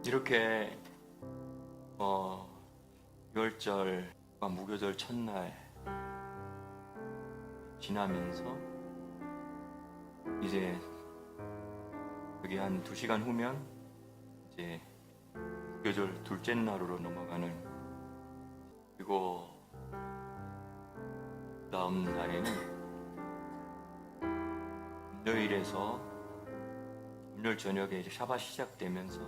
이렇게 6월절과 무교절 첫날 지나면서 이제 여기 한 2시간 후면 이제 무교절 둘째 날으로 넘어가는, 그리고 다음 날에는 금요일에서 금요일 저녁에 이제 샤bat 시작되면서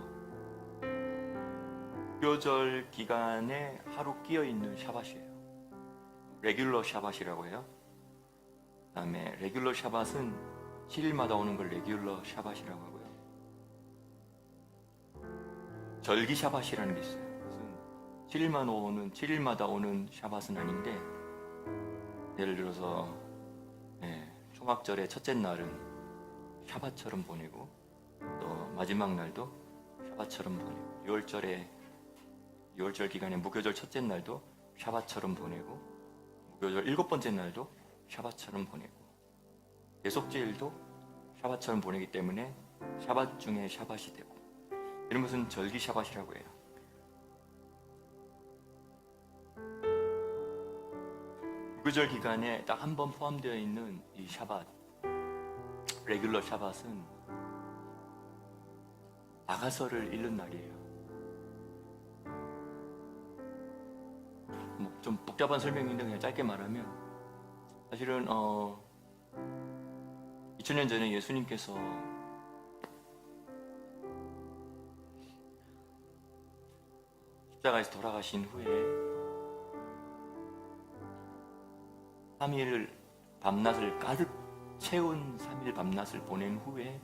무교절 기간에 하루 끼어 있는 샤bat이에요. 레귤러 샤bat이라고 해요. 그다음에 레귤러 샤bat은 7일마다 오는 걸 레귤러 샤bat이라고 하고요. 절기 샤bat이라는 게 있어요. 무슨 7일마다 오는 샤bat은 아닌데, 예를 들어서 초막절의 첫째 날은 샤bat처럼 보내고, 또 마지막 날도 샤bat처럼 보내고, 6월절 기간에 무교절 첫째 날도 샤bat처럼 보내고, 무교절 7번째 날도 샤bat처럼 보내고, 대속제일도 샤bat처럼 보내기 때문에 샤bat 중에 샤bat이 되고, 이런 것은 절기 샤bat이라고 해요. 무교절 기간에 딱 한 번 포함되어 있는 이 샤bat, 레귤러 샤bat은 아가서를 읽는 날이에요. 좀 복잡한 설명인데 그냥 짧게 말하면, 사실은 2000년 전에 예수님께서 십자가에서 돌아가신 후에 3일 밤낮을 가득 채운 3일 밤낮을 보낸 후에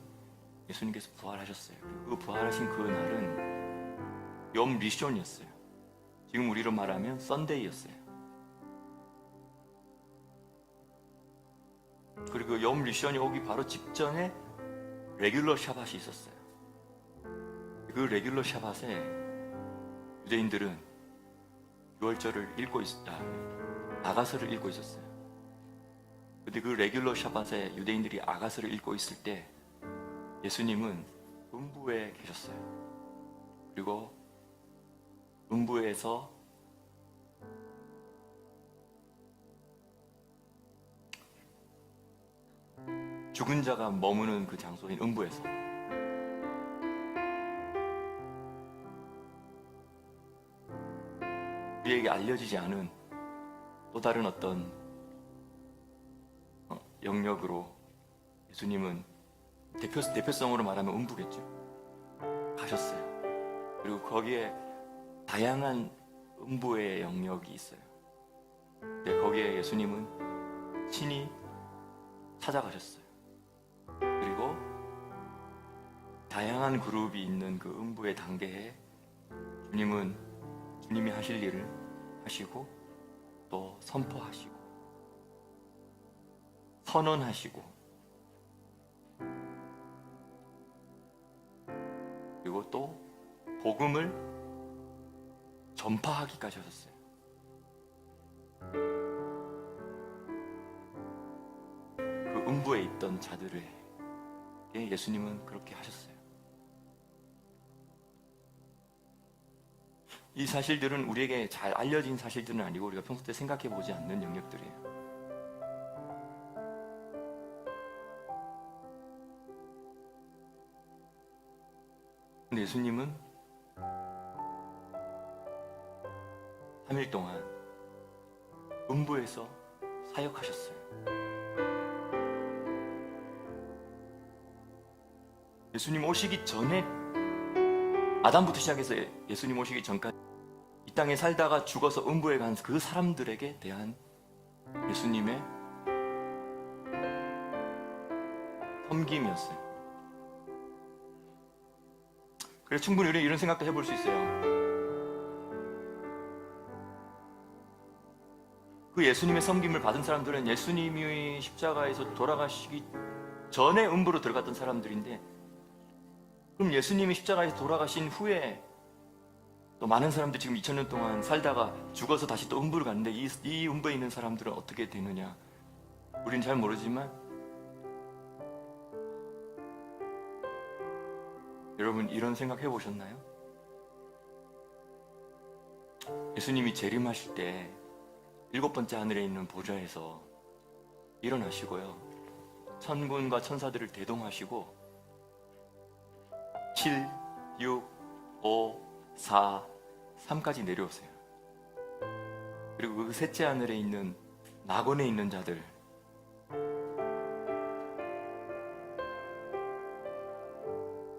예수님께서 부활하셨어요. 그 부활하신 그 날은 염 리숀이었어요. 지금 우리로 말하면 썬데이였어요. 그리고 염 리숀이 오기 바로 직전에 레귤러 샤bat이 있었어요. 그 레귤러 샤bat에 유대인들은 6월절을 읽고 아가서를 읽고 있었어요. 근데 그 레귤러 샤bat에 유대인들이 아가서를 읽고 있을 때 예수님은 음부에 계셨어요. 그리고 음부에서 죽은 자가 머무는 그 장소인 음부에서 우리에게 알려지지 않은 또 다른 어떤 영역으로 예수님은 대표성으로 말하면 음부겠죠. 가셨어요. 그리고 거기에 다양한 음부의 영역이 있어요. 근데 거기에 예수님은 친히 찾아가셨어요. 그리고 다양한 그룹이 있는 그 음부의 단계에 주님이 하실 일을 하시고, 또 선포하시고 선언하시고, 그리고 또 복음을 전파하기까지 하셨어요. 그 음부에 있던 자들에게 예수님은 그렇게 하셨어요. 이 사실들은 우리에게 잘 알려진 사실들은 아니고 우리가 평소 때 생각해 보지 않는 영역들이에요. 근데 예수님은 3일 동안 음부에서 사역하셨어요. 예수님 오시기 전에, 아담부터 시작해서 예수님 오시기 전까지 이 땅에 살다가 죽어서 음부에 간 그 사람들에게 대한 예수님의 섬김이었어요. 그래서 충분히 우리는 이런 생각도 해볼 수 있어요. 그 예수님의 섬김을 받은 사람들은 예수님이 십자가에서 돌아가시기 전에 음부로 들어갔던 사람들인데, 그럼 예수님이 십자가에서 돌아가신 후에 또 많은 사람들이 지금 2000년 동안 살다가 죽어서 다시 또 음부를 갔는데, 이 음부에 있는 사람들은 어떻게 되느냐, 우리는 잘 모르지만 여러분 이런 생각 해보셨나요? 예수님이 재림하실 때 7번째 하늘에 있는 보좌에서 일어나시고요, 천군과 천사들을 대동하시고 7, 6, 5, 4, 3까지 내려오세요. 그리고 그 셋째 하늘에 있는 낙원에 있는 자들,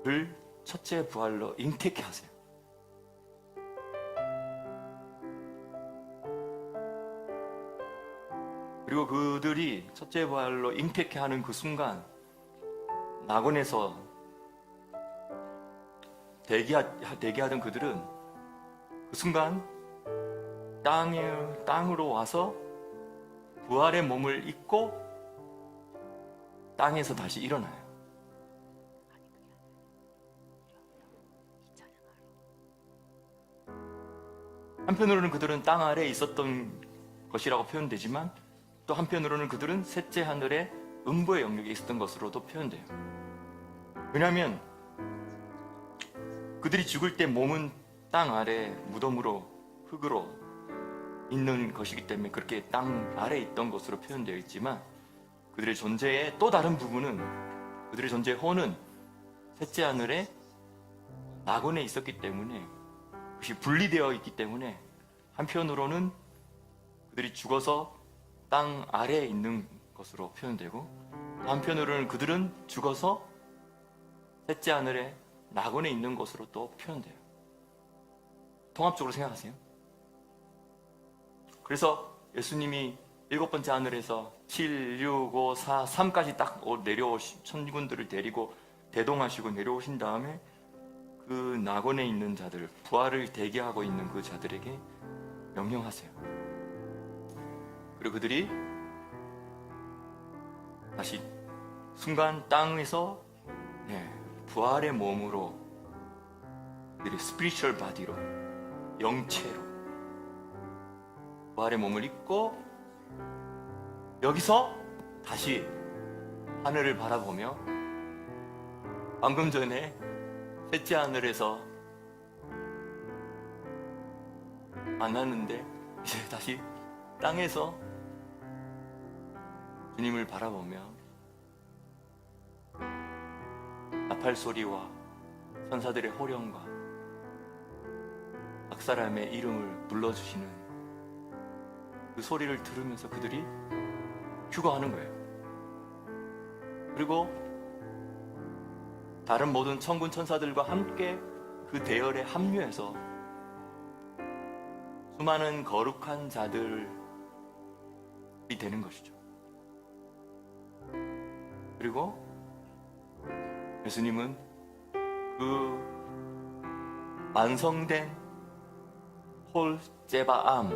을 첫째 부활로 잉태케 하세요. 그리고 그들이 첫째 부활로 잉태케 하는 그 순간 낙원에서 대기하던 그들은 그 순간 땅으로 와서 부활의 몸을 입고 땅에서 다시 일어나요. 한편으로는 그들은 땅 아래에 있었던 것이라고 표현되지만, 또 한편으로는 그들은 셋째 하늘의 음부의 영역에 있었던 것으로도 표현돼요. 왜냐하면 그들이 죽을 때 몸은 땅 아래 무덤으로, 흙으로 있는 것이기 때문에 그렇게 땅 아래에 있던 것으로 표현되어 있지만, 그들의 존재의 또 다른 부분은, 그들의 존재의 혼은 셋째 하늘의 낙원에 있었기 때문에, 그것이 분리되어 있기 때문에 한편으로는 그들이 죽어서 땅 아래에 있는 것으로 표현되고, 또 한편으로는 그들은 죽어서 셋째 하늘의 낙원에 있는 것으로 또 표현돼요. 통합적으로 생각하세요. 그래서 예수님이 7번째 하늘에서 7, 6, 5, 4, 3까지 딱 내려오신 천군들을 데리고 대동하시고 내려오신 다음에 그 낙원에 있는 자들, 부활을 대기하고 있는 그 자들에게 명령하세요. 그리고 그들이 다시 순간 땅에서 부활의 몸으로, 그들이 스피리추얼 바디로, 영체로 부활의 몸을 입고 여기서 다시 하늘을 바라보며 방금 전에 셋째 하늘에서 만났는데 이제 다시 땅에서 주님을 바라보며 나팔 소리와 천사들의 호령과 각 사람의 이름을 불러주시는 그 소리를 들으면서 그들이 휴거하는 거예요. 그리고 다른 모든 천군 천사들과 함께 그 대열에 합류해서 수많은 거룩한 자들이 되는 것이죠. 그리고 예수님은 그 완성된 홀 제바암,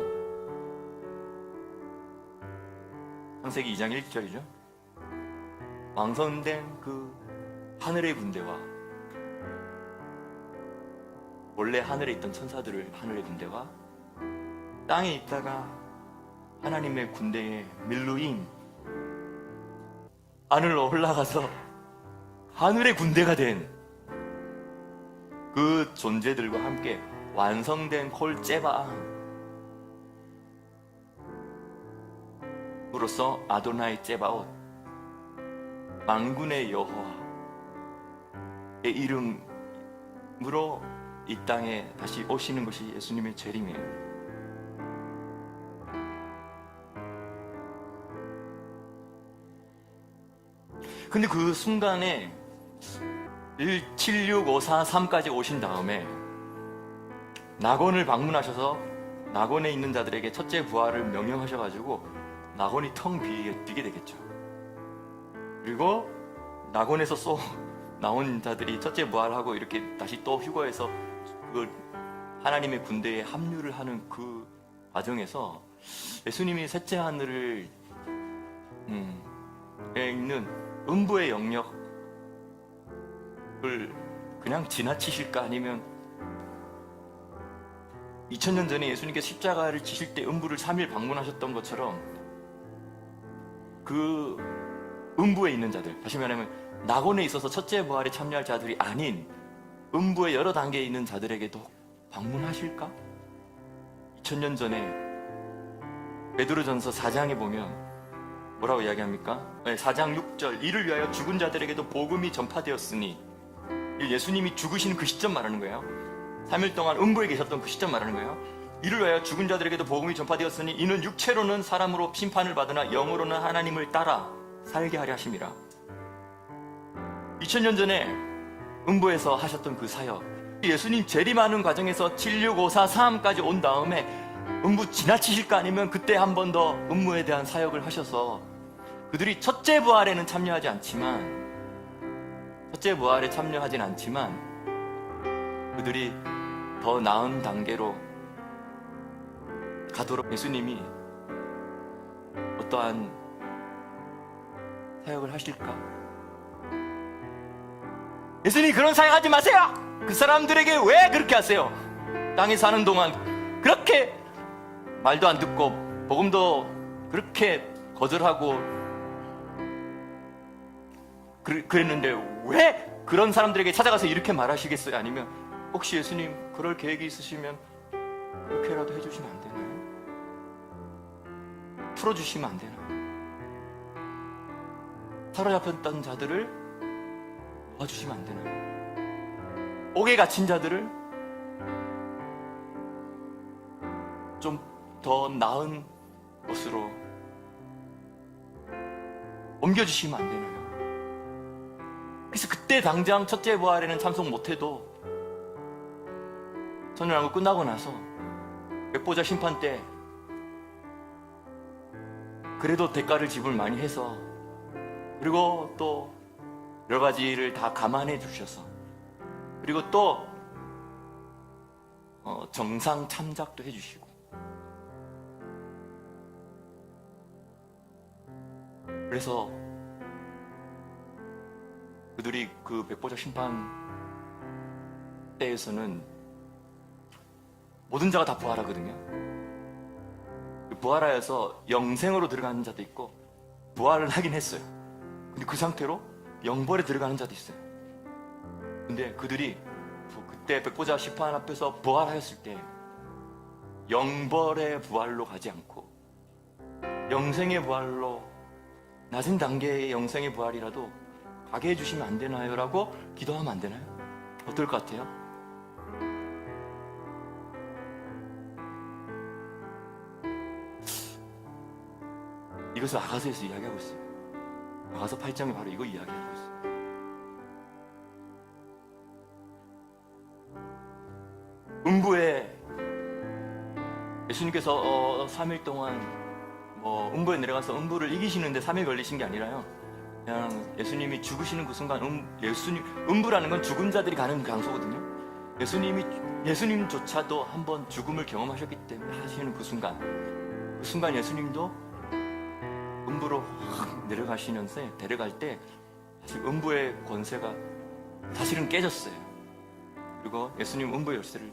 창세기 2장 1절이죠. 완성된 그 하늘의 군대와, 원래 하늘에 있던 천사들을, 하늘의 군대와 땅에 있다가 하나님의 군대의 밀루임, 하늘로 올라가서 하늘의 군대가 된 그 존재들과 함께 완성된 콜 제바암으로서 아도나이 제바옷, 만군의 여호와의 이름으로 이 땅에 다시 오시는 것이 예수님의 재림이에요. 근데 그 순간에 1, 7, 6, 5, 4, 3까지 오신 다음에 낙원을 방문하셔서 낙원에 있는 자들에게 첫째 부활을 명령하셔가지고 낙원이 텅 비게 되겠죠. 그리고 낙원에서 나온 자들이 첫째 부활하고 이렇게 다시 또 휴거해서 그 하나님의 군대에 합류를 하는 그 과정에서 예수님이 셋째 하늘을 에 있는 음부의 영역을 그냥 지나치실까, 아니면 2000년 전에 예수님께서 십자가를 지실 때 음부를 3일 방문하셨던 것처럼 그 음부에 있는 자들, 다시 말하면 낙원에 있어서 첫째 부활에 참여할 자들이 아닌 음부의 여러 단계에 있는 자들에게도 방문하실까? 2000년 전에 베드로전서 4장에 보면 뭐라고 이야기합니까? 4장 6절, 이를 위하여 죽은 자들에게도 복음이 전파되었으니, 예수님이 죽으시는 그 시점 말하는 거예요. 3일 동안 음부에 계셨던 그 시점 말하는 거예요. 이를 위하여 죽은 자들에게도 복음이 전파되었으니 이는 육체로는 사람으로 심판을 받으나 영으로는 하나님을 따라 살게 하려 하심이라. 2000년 전에 음부에서 하셨던 그 사역, 예수님 재림하는 과정에서 76543까지 온 다음에 음부 지나치실까 아니면 그때 한 번 더 음부에 대한 사역을 하셔서 그들이 첫째 부활에는 참여하지 않지만, 첫째 부활에 참여하진 않지만 그들이 더 나은 단계로 가도록 예수님이 어떠한 사역을 하실까? 예수님이 그런 사역하지 마세요! 그 사람들에게 왜 그렇게 하세요? 땅에 사는 동안 그렇게 말도 안 듣고 복음도 그렇게 거절하고 그랬는데 왜 그런 사람들에게 찾아가서 이렇게 말하시겠어요? 아니면 혹시 예수님 그럴 계획이 있으시면 그렇게라도 해주시면 안 되나요? 풀어주시면 안 되나요? 사로잡혔던 자들을 도와주시면 안 되나요? 옥에 갇힌 자들을 좀 더 나은 곳으로 옮겨주시면 안 되나요? 그래서 그때 당장 첫째 부활에는 참석 못해도 천년왕국 끝나고 나서 백보자 심판 때 그래도 대가를 지불 많이 해서, 그리고 또 여러 가지를 다 감안해 주셔서, 그리고 또 정상 참작도 해주시고, 그래서 그들이 그 백보자 심판 때에서는 모든 자가 다 부활하거든요. 부활하여서 영생으로 들어가는 자도 있고, 부활을 하긴 했어요. 근데 그 상태로 영벌에 들어가는 자도 있어요. 근데 그들이 그때 백보자 심판 앞에서 부활하였을 때 영벌의 부활로 가지 않고 영생의 부활로, 낮은 단계의 영생의 부활이라도 가게 해주시면 안 되나요? 라고 기도하면 안 되나요? 어떨 것 같아요? 이것을 아가서에서 이야기하고 있어요. 아가서 8장에 바로 이거 이야기하고 있어요. 음부에 예수님께서 3일 동안 음부에 내려가서 음부를 이기시는데 3일 걸리신 게 아니라요, 그냥 예수님이 죽으시는 그 순간, 음부라는 건 죽은 자들이 가는 장소거든요. 예수님조차도 한번 죽음을 경험하셨기 때문에 하시는 그 순간 예수님도 음부로 확 내려가시면서 데려갈 때 사실 음부의 권세가 사실은 깨졌어요. 그리고 예수님 음부의 열쇠를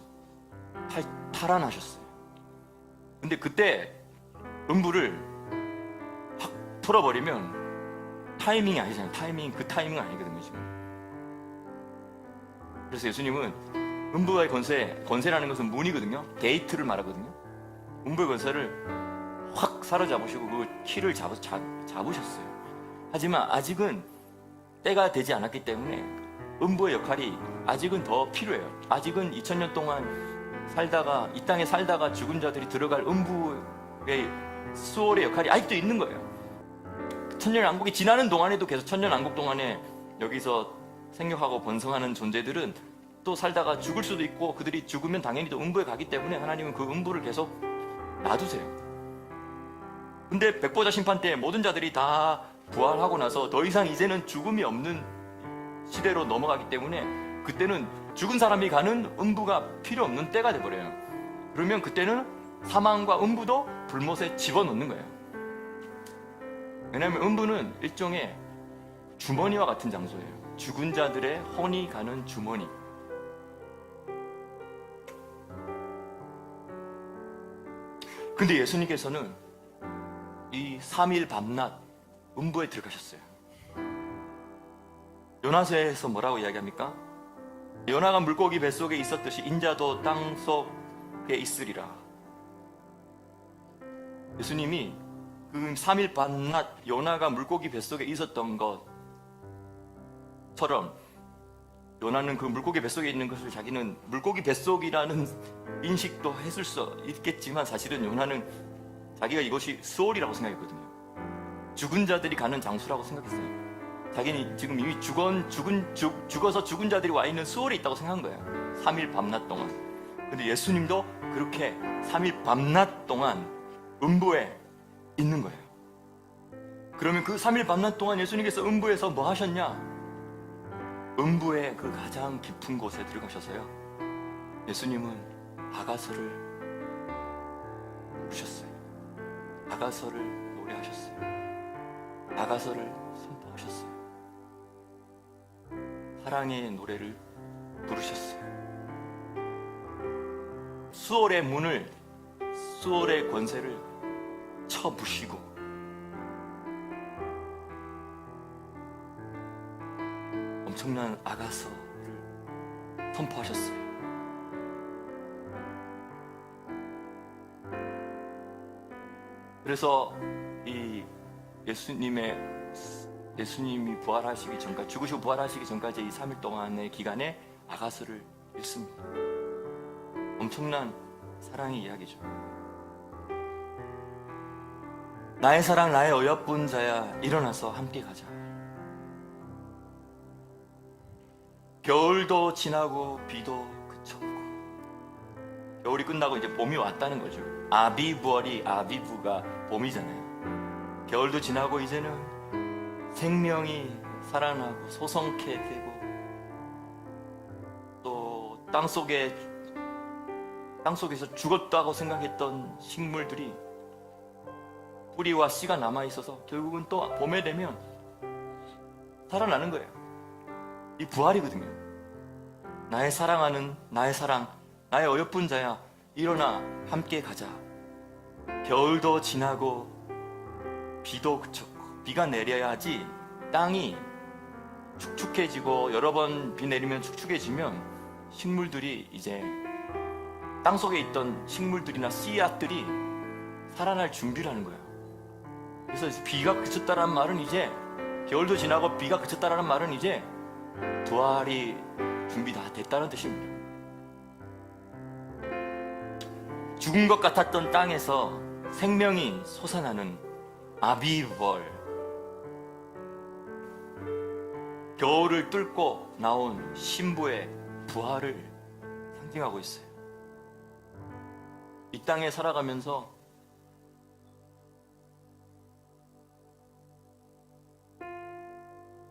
탈환하셨어요. 근데 그때 음부를 확 풀어버리면 타이밍이 아니잖아요. 그 타이밍은 아니거든요, 지금. 그래서 예수님은 음부의 권세라는 것은 문이거든요. 게이트를 말하거든요. 음부의 권세를 확 사로잡으시고 그 키를 잡으셨어요. 하지만 아직은 때가 되지 않았기 때문에 음부의 역할이 아직은 더 필요해요. 아직은 2000년 동안 이 땅에 살다가 죽은 자들이 들어갈 음부의 수월의 역할이 아직도 있는 거예요. 천년왕국이 지나는 동안에도 계속 천년왕국 동안에 여기서 생육하고 번성하는 존재들은 또 살다가 죽을 수도 있고, 그들이 죽으면 당연히 또 음부에 가기 때문에 하나님은 그 음부를 계속 놔두세요. 근데 백보자 심판 때 모든 자들이 다 부활하고 나서 더 이상 이제는 죽음이 없는 시대로 넘어가기 때문에 그때는 죽은 사람이 가는 음부가 필요 없는 때가 돼버려요. 그러면 그때는 사망과 음부도 불못에 집어넣는 거예요. 왜냐하면 음부는 일종의 주머니와 같은 장소예요. 죽은 자들의 혼이 가는 주머니. 근데 예수님께서는 이 3일 밤낮 음부에 들어가셨어요. 요나서에서 뭐라고 이야기합니까? 요나가 물고기 뱃속에 있었듯이 인자도 땅속에 있으리라. 예수님이 그 3일 밤낮 요나가 물고기 뱃속에 있었던 것처럼 요나는 그 물고기 뱃속에 있는 것을 자기는 물고기 뱃속이라는 인식도 했을 수 있겠지만 사실은 요나는 자기가 이것이 수월이라고 생각했거든요. 죽은 자들이 가는 장소라고 생각했어요. 자기는 지금 이미 죽어서 죽은 자들이 와 있는 수월에 있다고 생각한 거예요. 3일 밤낮 동안. 근데 예수님도 그렇게 3일 밤낮 동안 음부에 있는 거예요. 그러면 그 3일 밤낮 동안 예수님께서 음부에서 뭐 하셨냐? 음부의 그 가장 깊은 곳에 들어가셔서요, 예수님은 아가서를 부르셨어요. 아가서를 노래하셨어요. 아가서를 선포하셨어요. 사랑의 노래를 부르셨어요. 수월의 문을, 수월의 권세를 쳐부시고 엄청난 아가서를 선포하셨어요. 그래서 이 예수님이 부활하시기 전까지, 죽으시고 부활하시기 전까지 이 3일 동안의 기간에 아가서를 읽습니다. 엄청난 사랑의 이야기죠. 나의 사랑 나의 어여쁜 자야, 일어나서 함께 가자. 겨울도 지나고 비도 그쳤고, 겨울이 끝나고 이제 봄이 왔다는 거죠. 아비부월이, 아비부가 봄이잖아요. 겨울도 지나고 이제는 생명이 살아나고 소성케 되고, 또 땅속에서 죽었다고 생각했던 식물들이 뿌리와 씨가 남아있어서 결국은 또 봄에 되면 살아나는 거예요. 이 부활이거든요. 나의 사랑하는 나의 사랑, 나의 어여쁜 자야, 일어나 함께 가자. 겨울도 지나고 비도 그쳤고, 비가 내려야지 땅이 축축해지고, 여러 번 비 내리면 축축해지면 식물들이, 이제 땅속에 있던 식물들이나 씨앗들이 살아날 준비를 하는 거예요. 그래서 비가 그쳤다라는 말은, 이제 겨울도 지나고 비가 그쳤다라는 말은 이제 부활이 준비 다 됐다는 뜻입니다. 죽은 것 같았던 땅에서 생명이 솟아나는 아비벌, 겨울을 뚫고 나온 신부의 부활을 상징하고 있어요. 이 땅에 살아가면서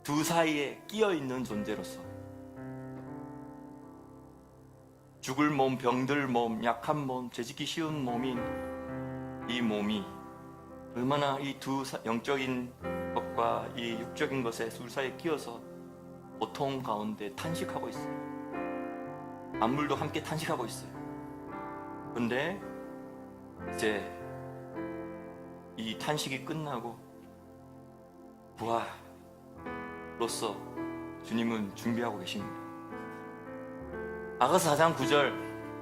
두 사이에 끼어있는 존재로서 죽을 몸, 병들 몸, 약한 몸, 죄짓기 쉬운 몸인 이 몸이 얼마나 이 두 영적인 것과 이 육적인 것의 둘 사이에 끼어서 고통 가운데 탄식하고 있어요. 만물도 함께 탄식하고 있어요. 근데 이제 이 탄식이 끝나고 부활로서 주님은 준비하고 계십니다. 아가서 4장 9절,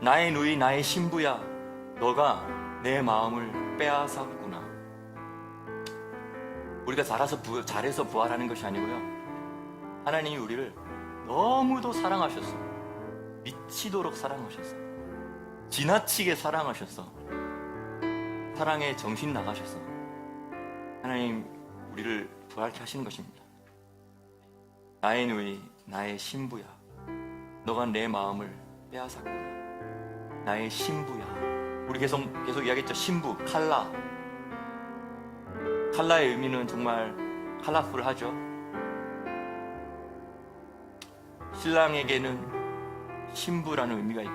나의 누이 나의 신부야, 너가 내 마음을 빼앗았구나. 우리가 잘해서 부활하는 것이 아니고요, 하나님이 우리를 너무도 사랑하셨어. 미치도록 사랑하셨어. 지나치게 사랑하셨어. 사랑에 정신 나가셔서 하나님 우리를 부활케 하시는 것입니다. 나의 누이 나의 신부야, 너가 내 마음을 빼앗았구나. 나의 신부야. 우리 계속 이야기했죠. 신부, 칼라. 칼라의 의미는 정말 컬러풀하죠. 신랑에게는 신부라는 의미가 있고,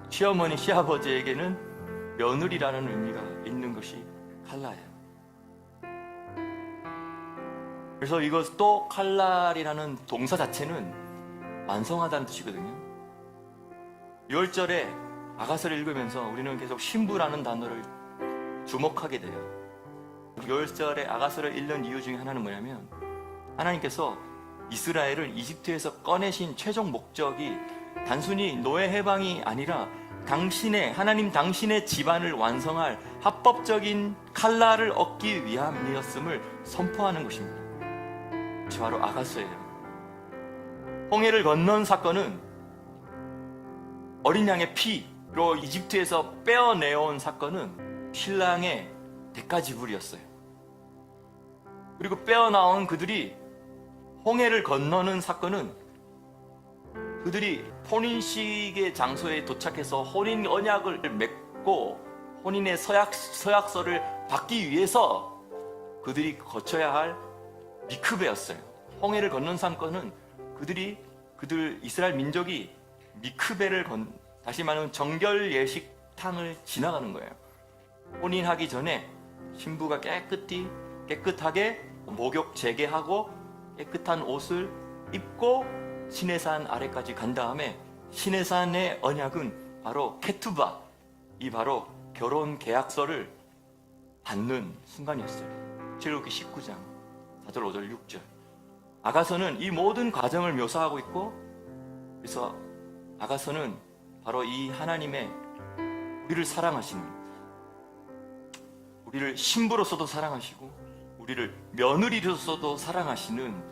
시어머니, 시아버지에게는 며느리라는 의미가 있는 것이 칼라예요. 그래서 이것도 칼날이라는 동사 자체는 완성하다는 뜻이거든요. 6월절에 아가서를 읽으면서 우리는 계속 신부라는 단어를 주목하게 돼요. 6월절에 아가서를 읽는 이유 중에 하나는 뭐냐면, 하나님께서 이스라엘을 이집트에서 꺼내신 최종 목적이 단순히 노예 해방이 아니라 하나님 당신의 집안을 완성할 합법적인 칼날을 얻기 위함이었음을 선포하는 것입니다. 그것이 바로 아가서예요. 홍해를 건넌 사건은 어린 양의 피로 이집트에서 빼어내온 사건은 신랑의 대가지불이었어요. 그리고 빼어나온 그들이 홍해를 건너는 사건은 그들이 혼인식의 장소에 도착해서 혼인 언약을 맺고 혼인의 서약서를 받기 위해서 그들이 거쳐야 할 미크베였어요. 홍해를 건넌 사건은 그들 이스라엘 민족이 미크베를 다시 말하면 정결 예식탕을 지나가는 거예요. 혼인하기 전에 신부가 깨끗하게 목욕 재개하고 깨끗한 옷을 입고 시내산 아래까지 간 다음에 시내산의 언약은 바로 케투바, 이 바로 결혼 계약서를 받는 순간이었어요. 출애굽기 19장 4절 5절 6절. 아가서는 이 모든 과정을 묘사하고 있고, 그래서 아가서는 바로 이 하나님의 우리를 사랑하시는, 우리를 신부로서도 사랑하시고 우리를 며느리로서도 사랑하시는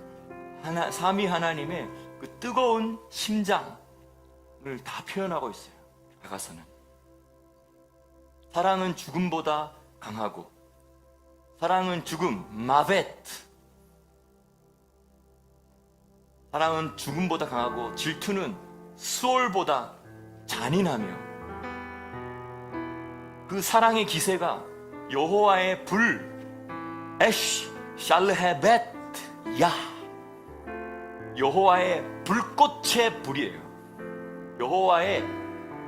삼위 하나님의 그 뜨거운 심장을 다 표현하고 있어요. 아가서는 사랑은 죽음보다 강하고, 사랑은 죽음, 마베트, 사랑은 죽음보다 강하고, 질투는 수올보다 잔인하며, 그 사랑의 기세가 여호와의 불, 에쉬 샬르헤벳 야, 여호와의 불꽃의 불이에요. 여호와의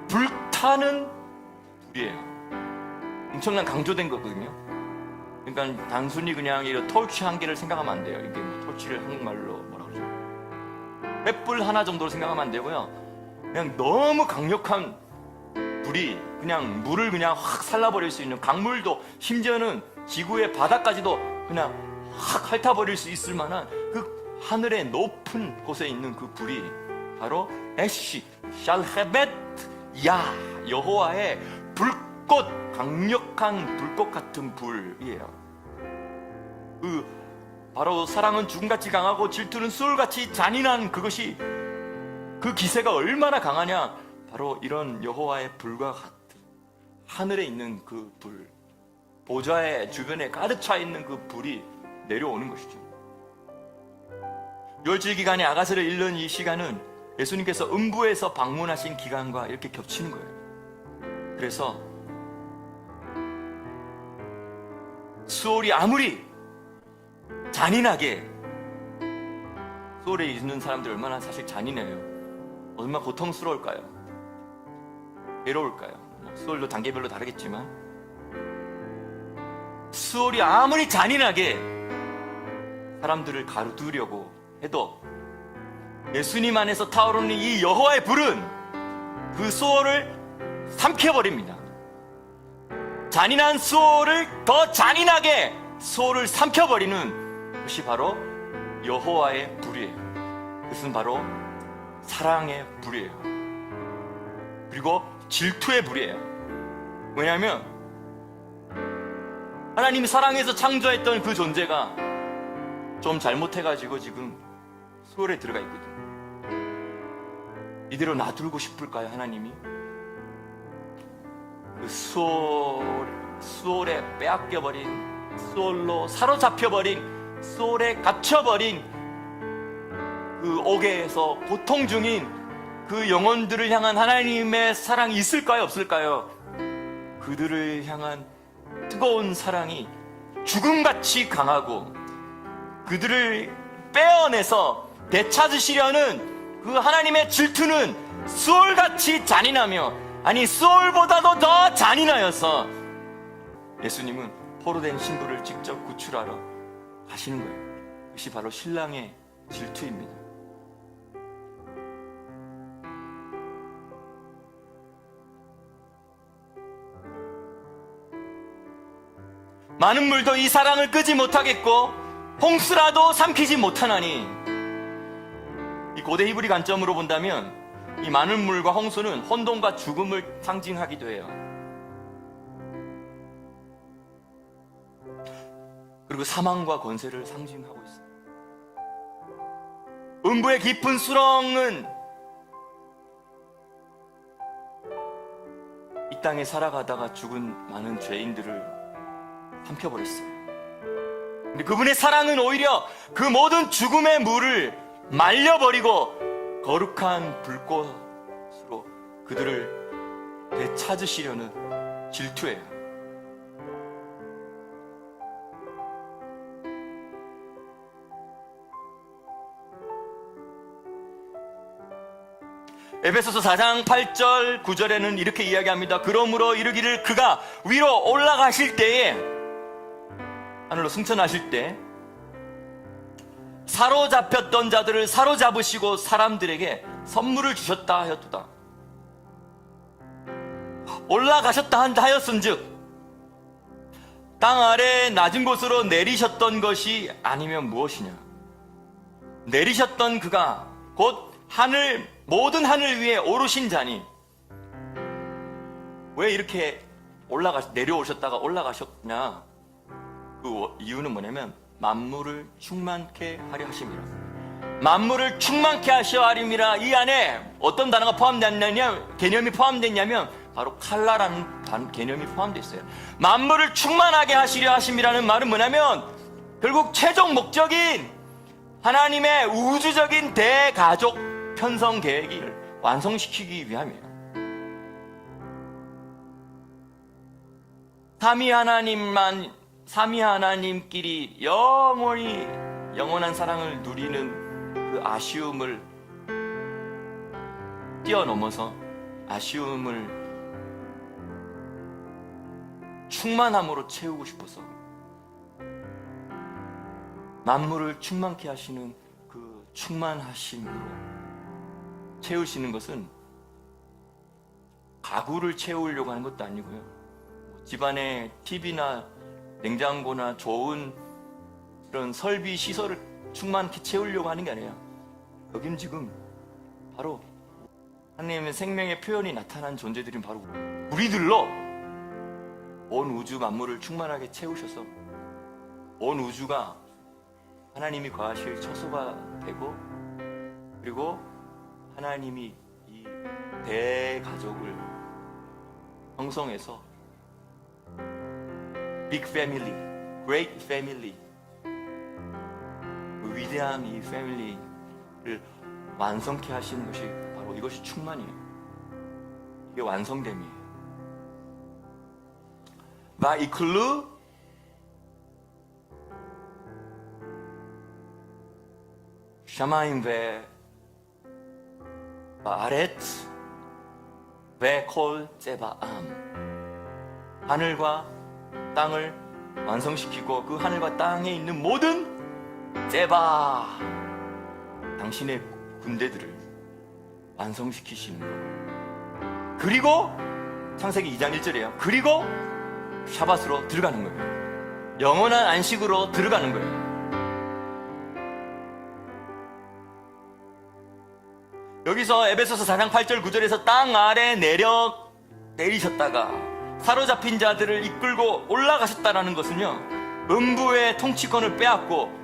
불타는 불이에요. 엄청난 강조된 거거든요. 그러니까 단순히 그냥 이 톨치 한 개를 생각하면 안 돼요. 이게 톨치를 한국말로 뭐라 그러죠? 횃불 하나 정도로 생각하면 안 되고요. 그냥 너무 강력한 불이 그냥 물을 그냥 확 살라버릴 수 있는, 강물도 심지어는 지구의 바닥까지도 그냥 확 핥아버릴 수 있을 만한 그 하늘의 높은 곳에 있는 그 불이 바로 에쉬 샬헤벳 야, 여호와의 불꽃, 강력한 불꽃 같은 불이에요. 그 바로 사랑은 죽음같이 강하고 질투는 수울같이 잔인한 그것이, 그 기세가 얼마나 강하냐, 바로 이런 여호와의 불과 같은 하늘에 있는 그 불, 보좌의 주변에 가득 차 있는 그 불이 내려오는 것이죠. 유월절 기간에 아가서를 읽는 이 시간은 예수님께서 음부에서 방문하신 기간과 이렇게 겹치는 거예요. 그래서 수월이 아무리 잔인하게, 수월에 있는 사람들 얼마나 사실 잔인해요. 얼마나 고통스러울까요? 괴로울까요? 수월도 단계별로 다르겠지만, 수월이 아무리 잔인하게 사람들을 가두려고 해도 예수님 안에서 타오르는 이 여호와의 불은 그 수월을 삼켜버립니다. 잔인한 수월을 더 잔인하게 수월을 삼켜버리는 것이 바로 여호와의 불이에요. 그것은 바로 사랑의 불이에요. 그리고 질투의 불이에요. 왜냐하면 하나님이 사랑해서 창조했던 그 존재가 좀 잘못해가지고 지금 수월에 들어가 있거든요. 이대로 놔두고 싶을까요, 하나님이? 그 수월에 빼앗겨버린, 수월로 사로잡혀버린, 수월에 갇혀버린 그 옥에서 고통 중인 그 영혼들을 향한 하나님의 사랑이 있을까요, 없을까요? 그들을 향한 뜨거운 사랑이 죽음같이 강하고, 그들을 빼어내서 되찾으시려는 그 하나님의 질투는 수월같이 잔인하며, 아니 수월보다도 더 잔인하여서 예수님은 포로된 신부를 직접 구출하러 가시는 거예요. 그것이 바로 신랑의 질투입니다. 많은 물도 이 사랑을 끄지 못하겠고 홍수라도 삼키지 못하나니, 이 고대 히브리 관점으로 본다면 이 많은 물과 홍수는 혼돈과 죽음을 상징하기도 해요. 그리고 사망과 권세를 상징하고 있어요. 음부의 깊은 수렁은 이 땅에 살아가다가 죽은 많은 죄인들을 삼켜버렸어요. 근데 그분의 사랑은 오히려 그 모든 죽음의 물을 말려버리고 거룩한 불꽃으로 그들을 되찾으시려는 질투예요. 에베소서 4장 8절 9절에는 이렇게 이야기합니다. 그러므로 이르기를 그가 위로 올라가실 때에, 하늘로 승천하실 때 사로잡혔던 자들을 사로잡으시고 사람들에게 선물을 주셨다 하였도다. 올라가셨다 한다 하였은즉 땅 아래 낮은 곳으로 내리셨던 것이 아니면 무엇이냐. 내리셨던 그가 곧 모든 하늘 위에 오르신 자니, 왜 이렇게 내려오셨다가 올라가셨냐. 그 이유는 뭐냐면 만물을 충만케 하려 하심이라. 만물을 충만케 하셔 하림이라. 이 안에 어떤 단어가 포함됐냐면, 개념이 포함됐냐면 바로 칼라라는 개념이 포함되어 있어요. 만물을 충만하게 하시려 하심이라는 말은 뭐냐면 결국 최종 목적인 하나님의 우주적인 대가족 편성 계획을 완성시키기 위함이에요. 삼위 하나님끼리 영원한 사랑을 누리는 그 아쉬움을 뛰어넘어서 아쉬움을 충만함으로 채우고 싶어서 만물을 충만케 하시는 그 충만하심으로 채우시는 것은 가구를 채우려고 하는 것도 아니고요. 집안에 TV나 냉장고나 좋은 그런 설비 시설을 충만케 채우려고 하는 게 아니에요. 여긴 지금 바로 하나님의 생명의 표현이 나타난 존재들인 바로 우리들로 온 우주 만물을 충만하게 채우셔서 온 우주가 하나님이 거하실 처소가 되고, 그리고 하나님이 이 대가족을 형성해서 Big Family, Great Family, 위대한 이 패밀리를 완성케 하시는 것이 바로 이것이 충만이에요. 이게 완성됨이에요. Va inclut 샤마임 베 아렛 베 콜 제바암. 하늘과 땅을 완성시키고 그 하늘과 땅에 있는 모든 제바, 당신의 군대들을 완성시키시는 거예요. 그리고 창세기 2장 1절이에요. 그리고 샤밧으로 들어가는 거예요. 영원한 안식으로 들어가는 거예요. 여기서 에베소서 4장 8절 9절에서 땅 아래 내리셨다가 사로잡힌 자들을 이끌고 올라가셨다라는 것은요, 음부의 통치권을 빼앗고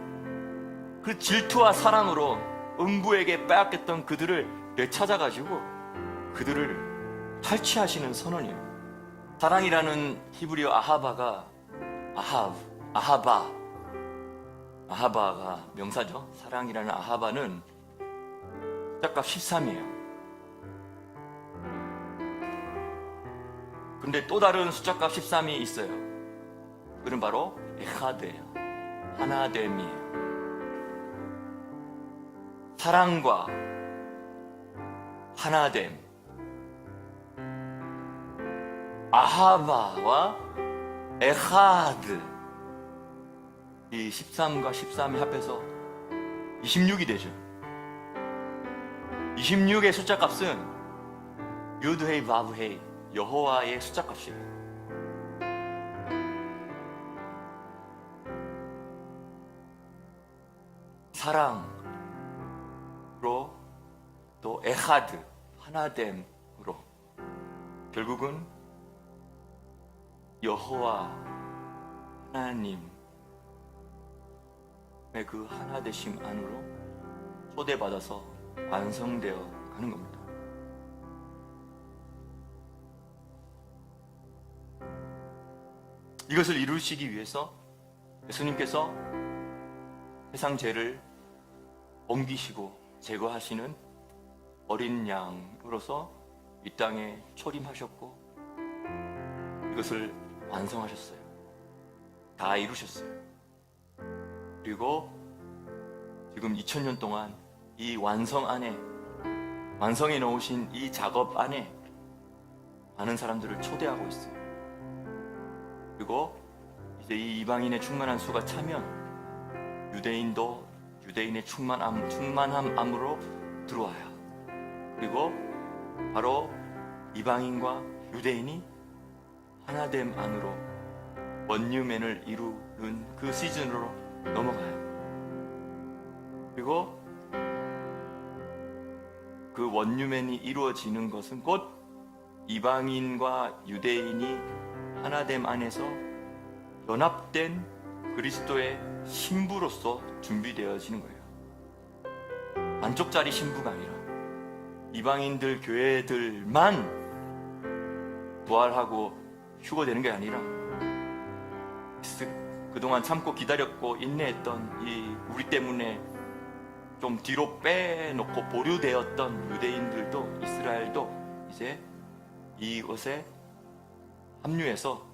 그 질투와 사랑으로 음부에게 빼앗겼던 그들을 되찾아가지고 그들을 탈취하시는 선언이에요. 사랑이라는 히브리어 아하바가 아하바가 명사죠. 사랑이라는 아하바는 숫자값 13이에요. 근데 또 다른 숫자값 13이 있어요. 그건 바로 에하드예요. 하나됨이에요. 사랑과 하나됨, 아하바와 에하드, 이 13과 13이 합해서 26이 되죠. 26의 숫자 값은 유드헤이 바브헤이, 여호와의 숫자 값이에요. 사랑으로 또 에하드, 하나됨으로 결국은 여호와 하나님의 그 하나되심 안으로 초대받아서 완성되어 가는 겁니다. 이것을 이루시기 위해서 예수님께서 세상 죄를 옮기시고 제거하시는 어린 양으로서 이 땅에 초림하셨고 이것을 완성하셨어요. 다 이루셨어요. 그리고 지금 2000년 동안 이 완성 안에, 완성해 놓으신 이 작업 안에 많은 사람들을 초대하고 있어요. 그리고 이제 이 이방인의 충만한 수가 차면 유대인도 유대인의 충만함 안으로 들어와요. 그리고 바로 이방인과 유대인이 하나됨 안으로 원유맨을 이루는 그 시즌으로 넘어가요. 그리고 그 원유맨이 이루어지는 것은 곧 이방인과 유대인이 하나됨 안에서 연합된 그리스도의 신부로서 준비되어지는 거예요. 안쪽짜리 신부가 아니라 이방인들 교회들만 부활하고 휴거되는 게 아니라 그동안 참고 기다렸고 인내했던 이 우리 때문에 좀 뒤로 빼놓고 보류되었던 유대인들도, 이스라엘도 이제 이것에 합류해서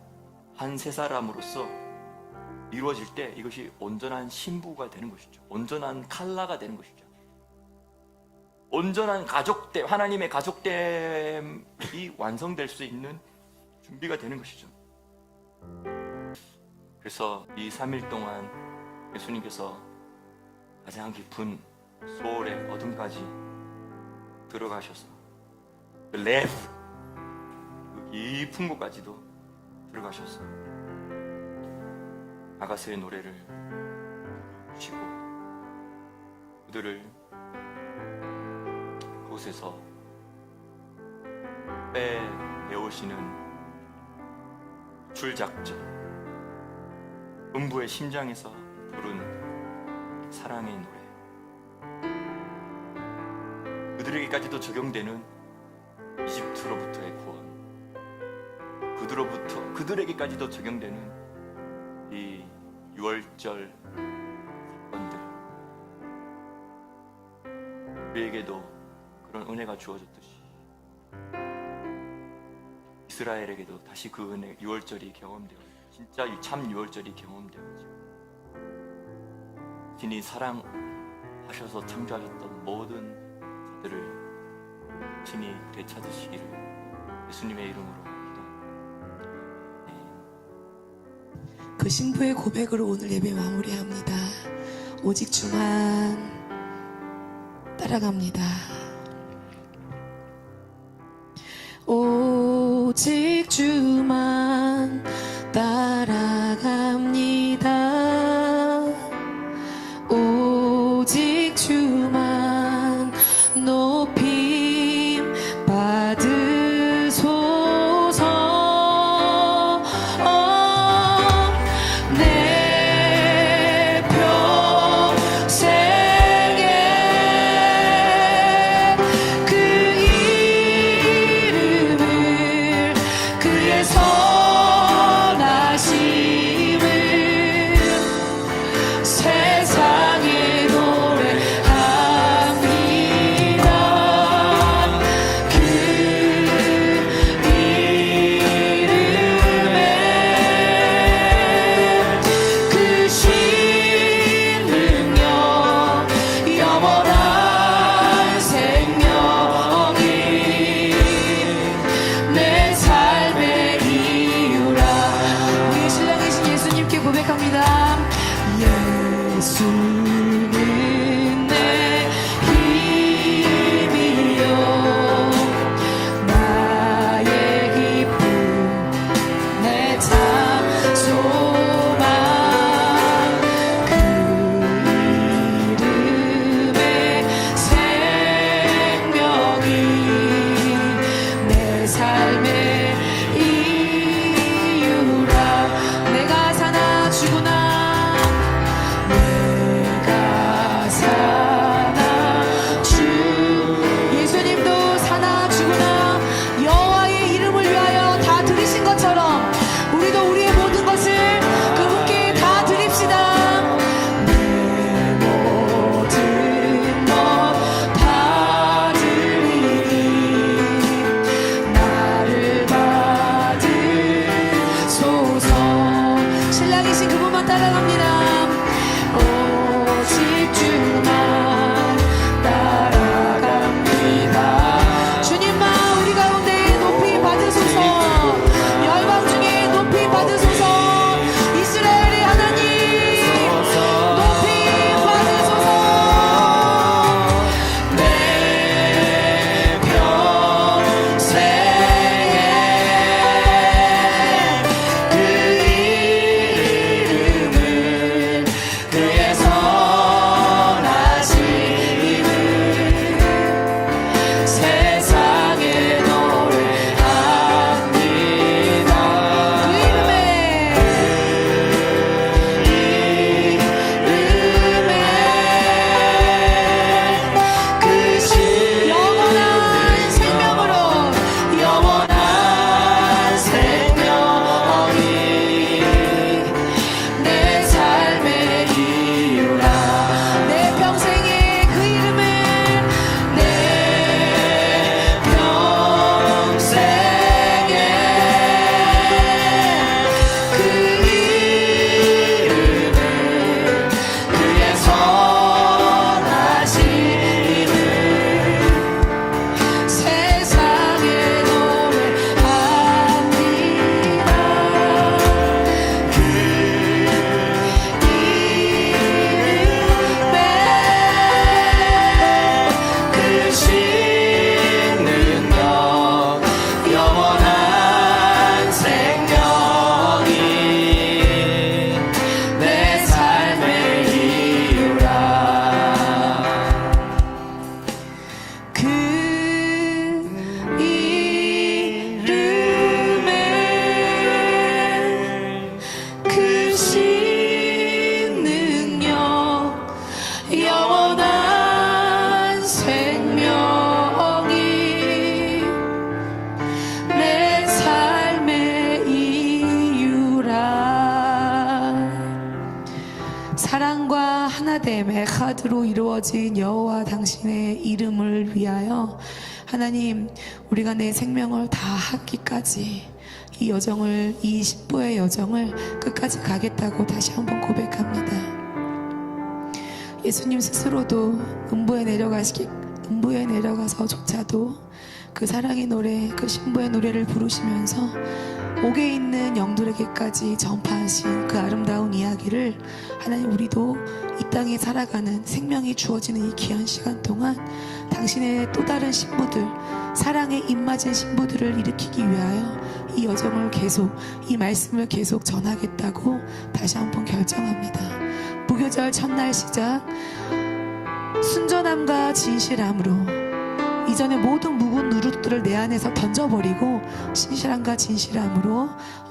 한 세 사람으로서 이루어질 때 이것이 온전한 신부가 되는 것이죠. 온전한 칼라가 되는 것이죠. 온전한 가족됨, 하나님의 가족됨이 완성될 수 있는 준비가 되는 것이죠. 그래서 이 3일 동안 예수님께서 가장 깊은 소울의 어둠까지 들어가셔서 그 랩, 그 깊은 곳까지도 들어가셔서 아가서의 노래를 부르시고 그들을 그곳에서 빼내오시는 출작전, 음부의 심장에서 부른 사랑의 노래, 그들에게까지도 적용되는 이집트로부터의 구원, 그들에게까지도 적용되는 이 유월절 사건들, 우리에게도 그런 은혜가 주어졌듯이 이스라엘에게도 다시 그 은혜, 유월절이 경험되어, 진짜 참 유월절이 경험되어지고 신이 사랑하셔서 창조하셨던 모든 자들을 신이 되찾으시기를 예수님의 이름으로 기도합니다. 그 신부의 고백으로 오늘 예배 마무리합니다. 오직 주만 따라갑니다. 오직 주만 따라갑니다. 오직 주만 높임 받으소서. 내 평생에 그 이름을 그의 성 하나됨 에카드로 이루어진 여호와 당신의 이름을 위하여 하나님, 우리가 내 생명을 다하기까지 이 여정을, 이 신부의 여정을 끝까지 가겠다고 다시 한번 고백합니다. 예수님 스스로도 음부에 내려가서조차도 그 사랑의 노래, 그 신부의 노래를 부르시면서 옥에 있는 영들에게까지 전파하신 그 아름다운 이야기를 하나님, 우리도 이 땅에 살아가는 생명이 주어지는 이 귀한 시간 동안 당신의 또 다른 신부들, 사랑에 입맞은 신부들을 일으키기 위하여 이 여정을 계속, 이 말씀을 계속 전하겠다고 다시 한번 결정합니다. 무교절 첫날 시작, 순전함과 진실함으로 이전의 모든 묵은 누룩들을 내 안에서 던져버리고 신실함과 진실함으로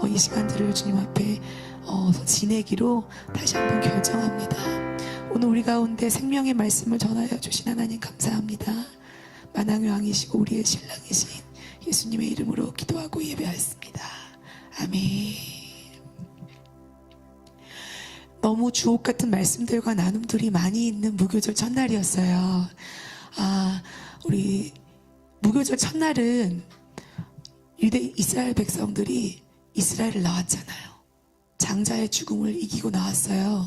이 시간들을 주님 앞에 지내기로 다시 한번 결정합니다. 오늘 우리 가운데 생명의 말씀을 전하여 주신 하나님 감사합니다. 만왕의 왕이시고 우리의 신랑이신 예수님의 이름으로 기도하고 예배하였습니다. 아멘. 너무 주옥 같은 말씀들과 나눔들이 많이 있는 무교절 첫날이었어요. 우리 무교절 첫날은 이스라엘 백성들이 이스라엘을 나왔잖아요. 장자의 죽음을 이기고 나왔어요.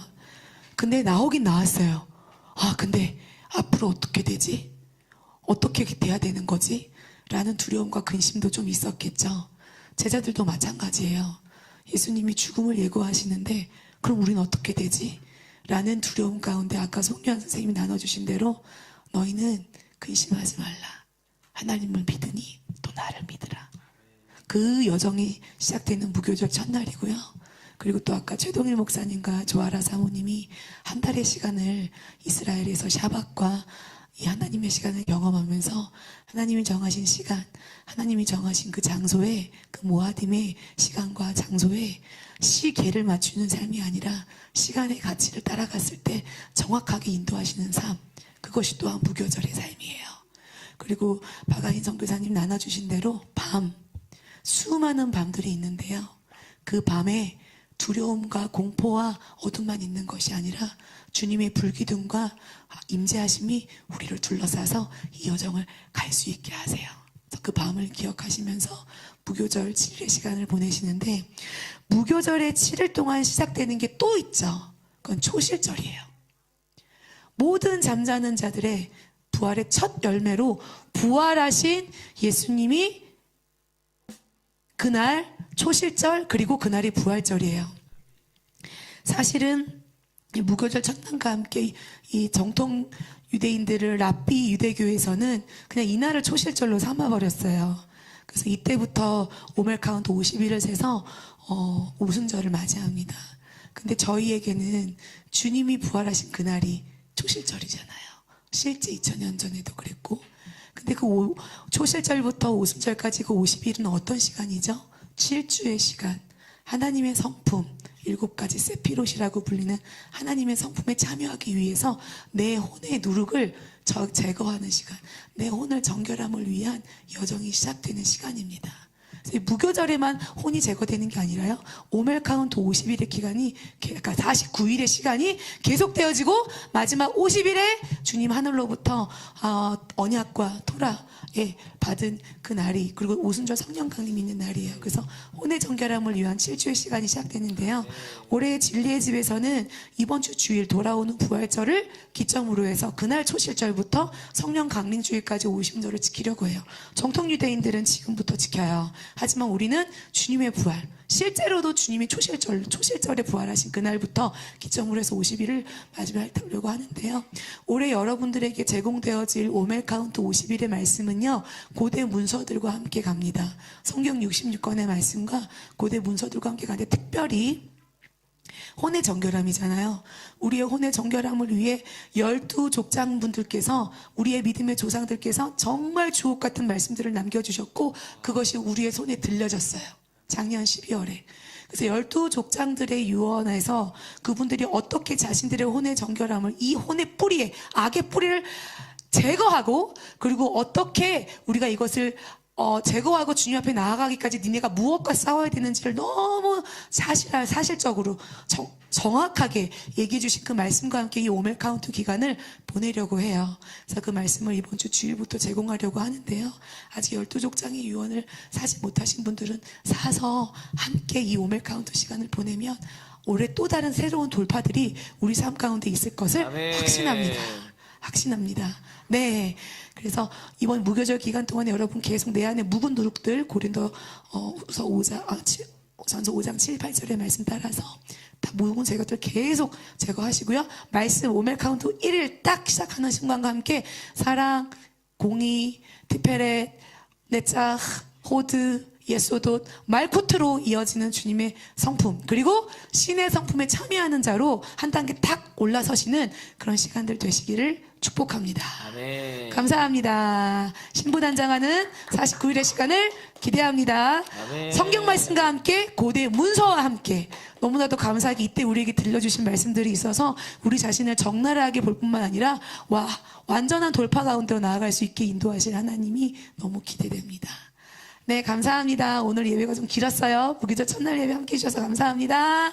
근데 나오긴 나왔어요. 근데 앞으로 어떻게 되지? 어떻게 돼야 되는 거지? 라는 두려움과 근심도 좀 있었겠죠. 제자들도 마찬가지예요. 예수님이 죽음을 예고하시는데 그럼 우리는 어떻게 되지? 라는 두려움 가운데 아까 송유한 선생님이 나눠주신 대로 너희는 근심하지 말라. 하나님을 믿으니 또 나를 믿으라. 그 여정이 시작되는 무교절 첫날이고요. 그리고 또 아까 최동일 목사님과 조아라 사모님이 한 달의 시간을 이스라엘에서 샤밧과 이 하나님의 시간을 경험하면서 하나님이 정하신 시간, 하나님이 정하신 그 장소에, 그 모아딤의 시간과 장소에 시계를 맞추는 삶이 아니라 시간의 가치를 따라갔을 때 정확하게 인도하시는 삶, 그것이 또한 무교절의 삶이에요. 그리고 박아인 선교사님 나눠주신 대로 수많은 밤들이 있는데요. 그 밤에 두려움과 공포와 어둠만 있는 것이 아니라 주님의 불기둥과 임재하심이 우리를 둘러싸서 이 여정을 갈 수 있게 하세요. 그래서 그 밤을 기억하시면서 무교절 7일의 시간을 보내시는데, 무교절의 7일 동안 시작되는 게 또 있죠. 그건 초실절이에요. 모든 잠자는 자들의 부활의 첫 열매로 부활하신 예수님이 그날 초실절, 그리고 그날이 부활절이에요. 사실은 이 무교절 첫날과 함께 이 정통 유대인들을 랍비 유대교에서는 그냥 이날을 초실절로 삼아버렸어요. 그래서 이때부터 오멜 카운트 50일을 세서 오순절을 맞이합니다. 근데 저희에게는 주님이 부활하신 그날이 초실절이잖아요. 실제 2000년 전에도 그랬고, 근데 그 초실절부터 오순절까지 그 50일은 어떤 시간이죠? 7주의 시간, 하나님의 성품, 7가지 세피롯이라고 불리는 하나님의 성품에 참여하기 위해서 내 혼의 누룩을 제거하는 시간, 내 혼을 정결함을 위한 여정이 시작되는 시간입니다. 무교절에만 혼이 제거되는 게 아니라요, 오멜 카운트 50일의 기간이, 그러니까 49일의 시간이 계속되어지고 마지막 50일에 주님 하늘로부터 언약과 토라에 받은 그 날이, 그리고 오순절 성령 강림 있는 날이에요. 그래서 혼의 정결함을 위한 7주의 시간이 시작되는데요. 올해 진리의 집에서는 이번 주 주일 돌아오는 부활절을 기점으로 해서 그날 초실절부터 성령 강림주일까지 오순절을 지키려고 해요. 정통 유대인들은 지금부터 지켜요. 하지만 우리는 주님의 부활, 실제로도 주님이 초실절에 부활하신 그날부터 기점으로 해서 50일을 맞이하려고 하는데요. 올해 여러분들에게 제공되어질 오멜 카운트 50일의 말씀은요, 고대 문서들과 함께 갑니다. 성경 66권의 말씀과 고대 문서들과 함께 가는데, 특별히 혼의 정결함이잖아요. 우리의 혼의 정결함을 위해 12족장분들께서, 우리의 믿음의 조상들께서 정말 주옥 같은 말씀들을 남겨주셨고, 그것이 우리의 손에 들려졌어요. 작년 12월에. 그래서 12족장들의 유언에서 그분들이 어떻게 자신들의 혼의 정결함을, 이 혼의 뿌리에, 악의 뿌리를 제거하고, 그리고 어떻게 우리가 이것을 제거하고 주님 앞에 나아가기까지 니네가 무엇과 싸워야 되는지를 너무 사실적으로 정확하게 얘기해 주신 그 말씀과 함께 이 오멜 카운트 기간을 보내려고 해요. 그래서 그 말씀을 이번 주 주일부터 제공하려고 하는데요. 아직 12족장의 유언을 사지 못하신 분들은 사서 함께 이 오멜 카운트 시간을 보내면 올해 또 다른 새로운 돌파들이 우리 삶 가운데 있을 것을 아멘. 확신합니다. 네. 그래서 이번 무교절 기간 동안에 여러분 계속 내 안에 묵은 누룩들 고린도서 5장 7, 8절의 말씀 따라서 다 묵은 제것들 계속 제거하시고요. 말씀 오멜 카운트 1일 딱 시작하는 순간과 함께 사랑, 공의, 티페렛, 네짝, 호드, 예소돗, 말코트로 이어지는 주님의 성품, 그리고 신의 성품에 참여하는 자로 한 단계 탁 올라서시는 그런 시간들 되시기를 축복합니다. 아멘. 감사합니다. 신부단장하는 49일의 시간을 기대합니다. 아멘. 성경 말씀과 함께 고대 문서와 함께 너무나도 감사하게 이때 우리에게 들려주신 말씀들이 있어서 우리 자신을 적나라하게 볼 뿐만 아니라 완전한 돌파 가운데로 나아갈 수 있게 인도하실 하나님이 너무 기대됩니다. 네, 감사합니다. 오늘 예배가 좀 길었어요. 무기절 첫날 예배 함께 해주셔서 감사합니다.